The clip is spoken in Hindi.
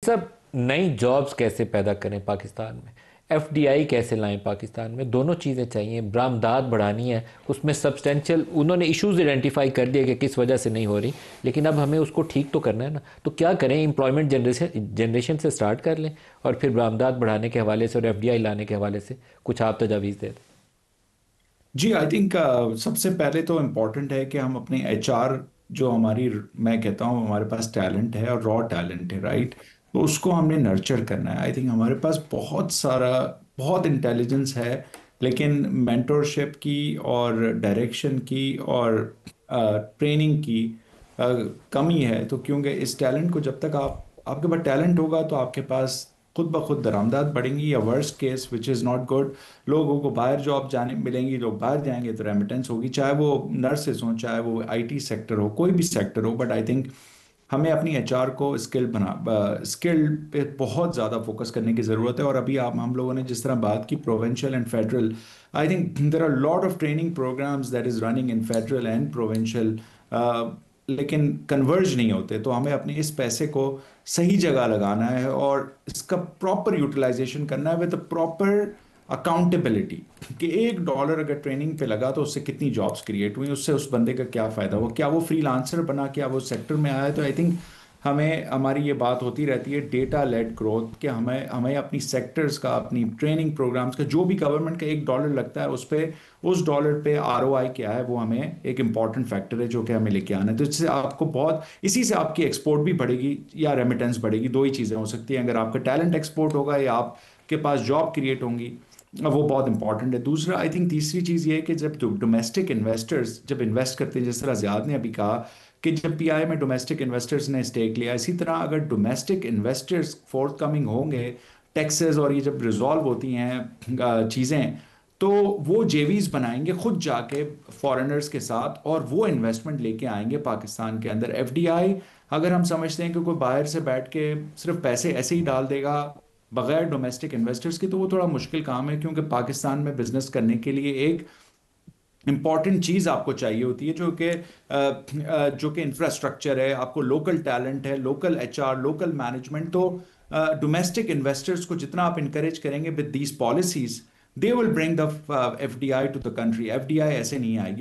साहब, नई जॉब्स कैसे पैदा करें पाकिस्तान में? एफडीआई कैसे लाएं पाकिस्तान में? दोनों चीज़ें चाहिए। बरामदात बढ़ानी है, उसमें सब्सटेंशियल उन्होंने इश्यूज आइडेंटिफाई कर दिए कि किस वजह से नहीं हो रही, लेकिन अब हमें उसको ठीक तो करना है ना। तो क्या करें? एम्प्लॉयमेंट जनरेशन से स्टार्ट कर लें और फिर बरामदात बढ़ाने के हवाले से और एफडीआई लाने के हवाले से कुछ आप तजावीज़ दे दें। जी आई थिंक सबसे पहले तो इम्पोर्टेंट है कि हम अपने एचआर जो हमारी, मैं कहता हूँ हमारे पास टैलेंट है और रॉ टैलेंट है, राइट। तो उसको हमने नर्चर करना है। आई थिंक हमारे पास बहुत सारा, बहुत इंटेलिजेंस है, लेकिन मेंटोरशिप की और डायरेक्शन की और ट्रेनिंग की अ, कमी है। तो क्योंकि इस टैलेंट को, जब तक आपके पास टैलेंट होगा तो आपके पास खुद ब खुद दरामदात बढ़ेंगी, या worst case which is not good, लोगों को बाहर जॉब जाने मिलेंगी, लोग बाहर जाएंगे तो रेमिटेंस होगी, चाहे वो नर्सेस हों, चाहे वो आईटी सेक्टर हो, कोई भी सेक्टर हो। बट आई थिंक हमें अपनी एचआर को स्किल पे बहुत ज़्यादा फोकस करने की ज़रूरत है। और अभी आप हम लोगों ने जिस तरह बात की provincial and federal, I think there are lot of training programs that is running in federal and provincial, लेकिन कन्वर्ज नहीं होते। तो हमें अपने इस पैसे को सही जगह लगाना है और इसका प्रॉपर यूटिलाइजेशन करना है विद प्रॉपर अकाउंटेबिलिटी, कि $1 अगर ट्रेनिंग पे लगा तो उससे कितनी जॉब्स क्रिएट हुई, उससे उस बंदे का क्या फ़ायदा हुआ, क्या वो फ्रीलांसर बना, क्या वो सेक्टर में आया। तो आई थिंक हमें, हमारी ये बात होती रहती है डेटा लेड ग्रोथ, कि हमें हमें अपनी सेक्टर्स का, अपनी ट्रेनिंग प्रोग्राम्स का, जो भी गवर्नमेंट का $1 लगता है, उस डॉलर पे आरओआई क्या है, वो हमें एक इंपॉर्टेंट फैक्टर है जो कि हमें लेके आना है। तो इससे आपको बहुत, इसी से आपकी एक्सपोर्ट भी बढ़ेगी या रेमिटेंस बढ़ेगी, दो ही चीज़ें हो सकती हैं। अगर आपका टैलेंट एक्सपोर्ट होगा या आपके पास जॉब क्रिएट होंगी, वो बहुत इंपॉर्टेंट है। दूसरा, आई थिंक तीसरी चीज़ ये है कि जब डोमेस्टिक इन्वेस्टर्स जब इन्वेस्ट करते हैं, जिस तरह ज़ियाद ने अभी कहा कि जब पीआई में डोमेस्टिक इन्वेस्टर्स ने स्टेक लिया, इसी तरह अगर डोमेस्टिक इन्वेस्टर्स फोर्थ कमिंग होंगे, टैक्सेस और ये जब रिजॉल्व होती हैं चीज़ें, तो वो जेवीज बनाएंगे खुद जाके फॉरेनर्स के साथ, और वो इन्वेस्टमेंट लेके आएंगे पाकिस्तान के अंदर। एफडीआई, अगर हम समझते हैं कि कोई बाहर से बैठ के सिर्फ पैसे ऐसे ही डाल देगा बगैर डोमेस्टिक इन्वेस्टर्स की, तो वो थोड़ा मुश्किल काम है। क्योंकि पाकिस्तान में बिजनेस करने के लिए एक इंपॉर्टेंट चीज़ आपको चाहिए होती है, जो कि इंफ्रास्ट्रक्चर है, आपको लोकल टैलेंट है, लोकल एचआर, लोकल मैनेजमेंट। तो डोमेस्टिक इन्वेस्टर्स को जितना आप इंकरेज करेंगे with these policies, they will bring the FDI to the country. FDI ऐसे नहीं आएगी।